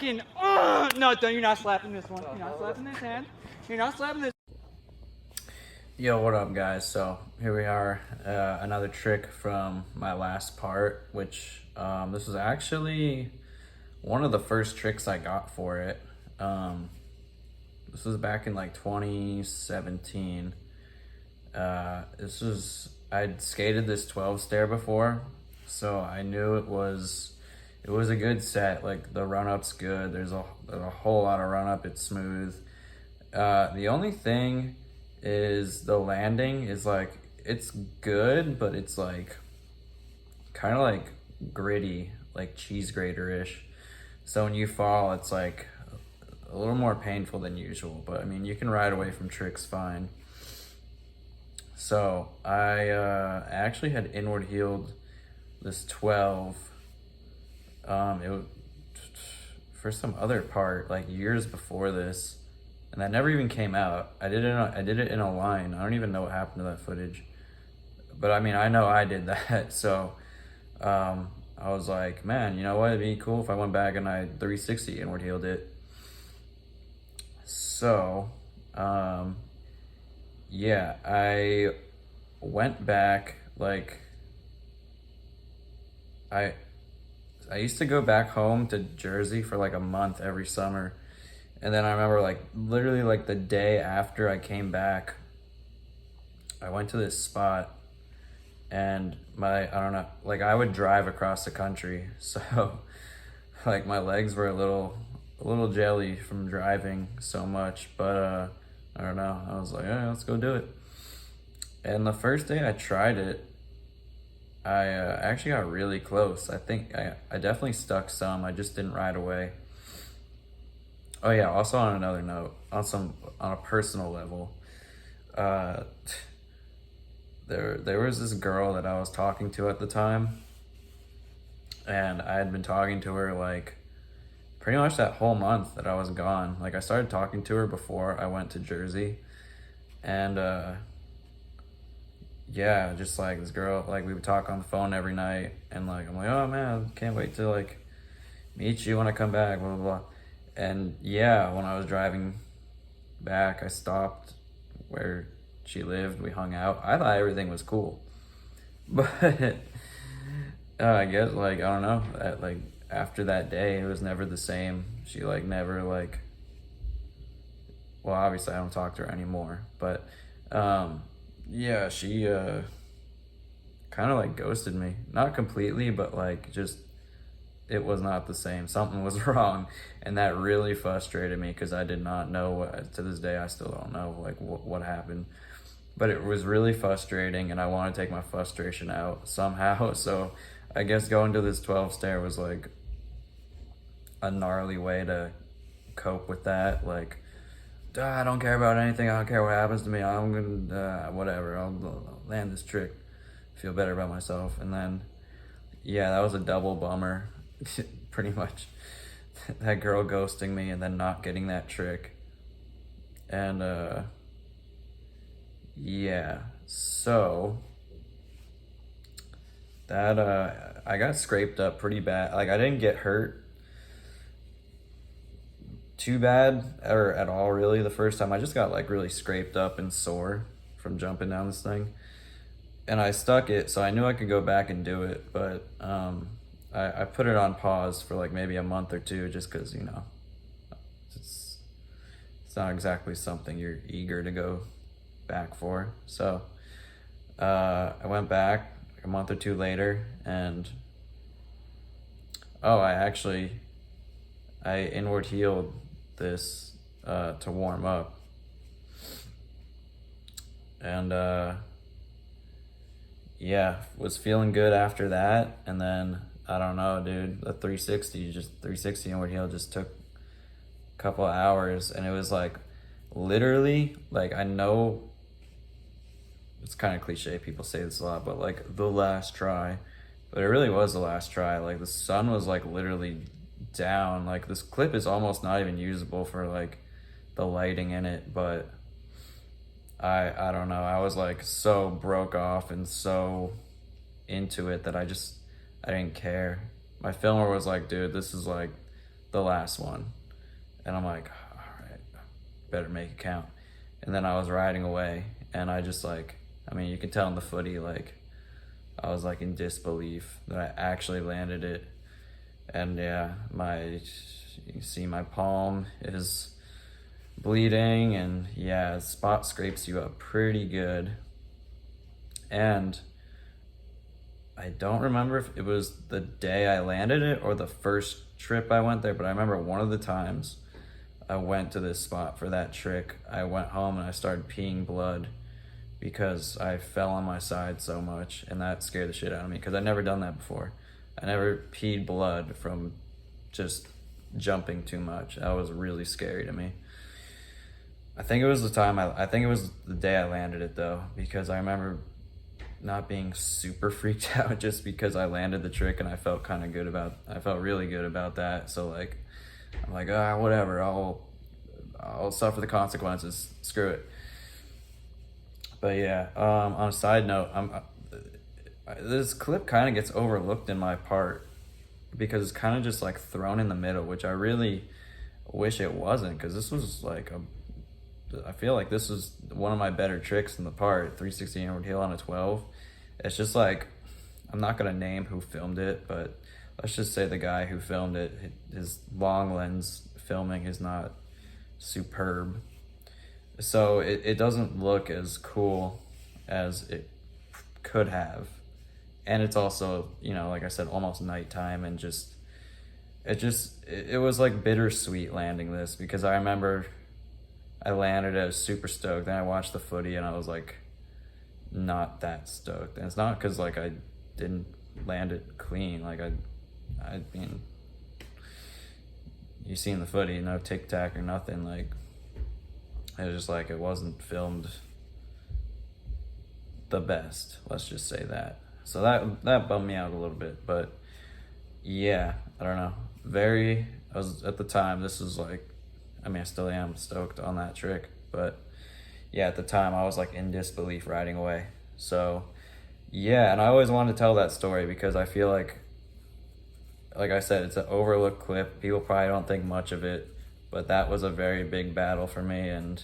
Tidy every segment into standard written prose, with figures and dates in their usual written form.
fucking, no, you're not slapping this one. You're not slapping this hand. You're not slapping this. Yo, what up, guys? So here we are, another trick from my last part, which this was actually one of the first tricks I got for it. This was back in like 2017. I'd skated this 12 stair before, so I knew it was a good set. Like the run up's good. There's a whole lot of run up. It's smooth. The only thing is the landing is like, it's good, but it's like kind of like gritty, like cheese grater-ish. So when you fall, it's like a little more painful than usual, but I mean, you can ride away from tricks fine. So I actually had inward heeled this 12 for some other part like years before this, and that never even came out. I did it in a line. I don't even know what happened to that footage, but I mean, I know I did that. So I was like, man, you know what, it'd be cool if I went back and I 360 inward heeled it. So yeah, I went back, like I used to go back home to Jersey for like a month every summer. And then I remember like literally like the day after I came back, I went to this spot and I don't know, like I would drive across the country. So like my legs were a little jelly from driving so much, but I don't know. I was like, yeah, let's go do it. And the first day I tried it, I actually got really close. I think I definitely stuck some. I just didn't ride away. Oh yeah, also on another note, on a personal level, there was this girl that I was talking to at the time, and I had been talking to her like pretty much that whole month that I was gone. Like I started talking to her before I went to Jersey, and yeah, just like this girl, like we would talk on the phone every night, and like I'm like, oh man, can't wait to like meet you when I come back, blah blah blah. And yeah, when I was driving back, I stopped where she lived. We hung out. I thought everything was cool, but I guess like I don't know. Like after that day, it was never the same. She like never like. Well, obviously I don't talk to her anymore, but yeah, she kind of like ghosted me. Not completely, but like just. It was not the same. Something was wrong, and that really frustrated me because I did not know what, to this day I still don't know like what happened, but it was really frustrating, and I want to take my frustration out somehow. So I guess going to this 12 stair was like a gnarly way to cope with that. Like, I don't care about anything. I don't care what happens to me. I'm gonna whatever, I'll land this trick, feel better about myself. And then yeah, that was a double bummer. Pretty much that girl ghosting me and then not getting that trick. And yeah, so that I got scraped up pretty bad. Like I didn't get hurt too bad or at all really the first time. I just got like really scraped up and sore from jumping down this thing, and I stuck it, so I knew I could go back and do it, but I put it on pause for like maybe a month or two, just because, you know, it's not exactly something you're eager to go back for. So I went back a month or two later, and I inward heeled this to warm up, and yeah, was feeling good after that. And then I don't know, dude, the 360 inward heel just took a couple of hours, and it was like literally, like, I know it's kind of cliche, people say this a lot, but like the last try, but it really was the last try. Like the sun was like literally down. Like this clip is almost not even usable for like the lighting in it, but I don't know, I was like so broke off and so into it that I didn't care. My filmer was like, dude, this is like the last one. And I'm like, all right, better make it count. And then I was riding away, and I just like, I mean, you can tell in the footy, like, I was like in disbelief that I actually landed it. And yeah, you can see my palm is bleeding, and yeah, spot scrapes you up pretty good. And I don't remember if it was the day I landed it or the first trip I went there, but I remember one of the times I went to this spot for that trick, I went home and I started peeing blood because I fell on my side so much, and that scared the shit out of me because I'd never done that before. I never peed blood from just jumping too much. That was really scary to me. I think it was the day I landed it though, because I remember not being super freaked out just because I landed the trick, and I felt really good about that. So like, I'm like, whatever, I'll suffer the consequences, screw it. But yeah, on a side note, this clip kind of gets overlooked in my part because it's kind of just like thrown in the middle, which I really wish it wasn't, because this was like I feel like this is one of my better tricks in the part, 360 inward heel on a 12. It's just like, I'm not gonna name who filmed it, but let's just say the guy who filmed it, his long lens filming is not superb. So it doesn't look as cool as it could have. And it's also, you know, like I said, almost nighttime, and it was like bittersweet landing this, because I remember I landed, I was super stoked, then I watched the footy and I was like not that stoked. And it's not because like I didn't land it clean, like I mean, you seen the footy, no tic tac or nothing, like it was just like it wasn't filmed the best, let's just say that. So that bummed me out a little bit, but yeah, I don't know. I was at the time, this was like, I mean, I still am stoked on that trick, but yeah, at the time I was like in disbelief riding away. So yeah, and I always wanted to tell that story because I feel like I said, it's an overlooked clip. People probably don't think much of it, but that was a very big battle for me, and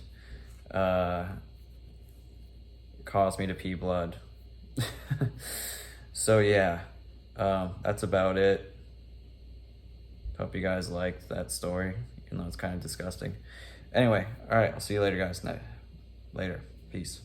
caused me to pee blood. So yeah, that's about it. Hope you guys liked that story, even though it's kind of disgusting. Anyway, all right, I'll see you later, guys. Later. Peace.